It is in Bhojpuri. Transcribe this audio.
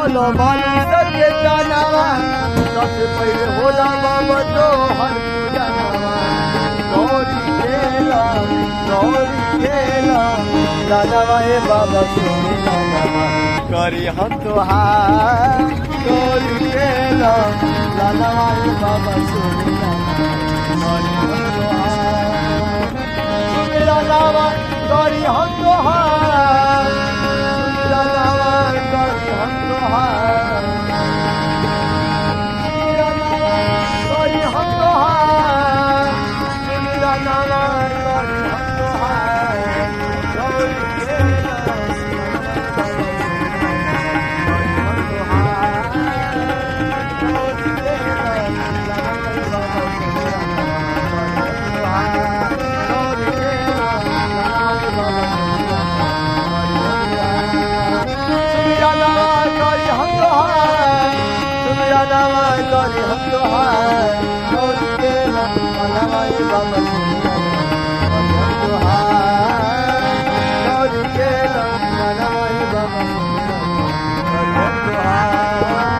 चलो मानुष के दानवा सबसे पहले होला बाबा तो हर पूजनवा गौरी खेला दानवा हे बाबा सोनी दानवा करी हम तोहार गौरी खेला दानवा हे बाबा सोनी दानवा करी हम तोहार करी हम तोहार करी हम तोहार करी हम तोहार गौरी खेला दानवा हे बाबा सोनी दानवा गौरी खेला दानवा हे बाबा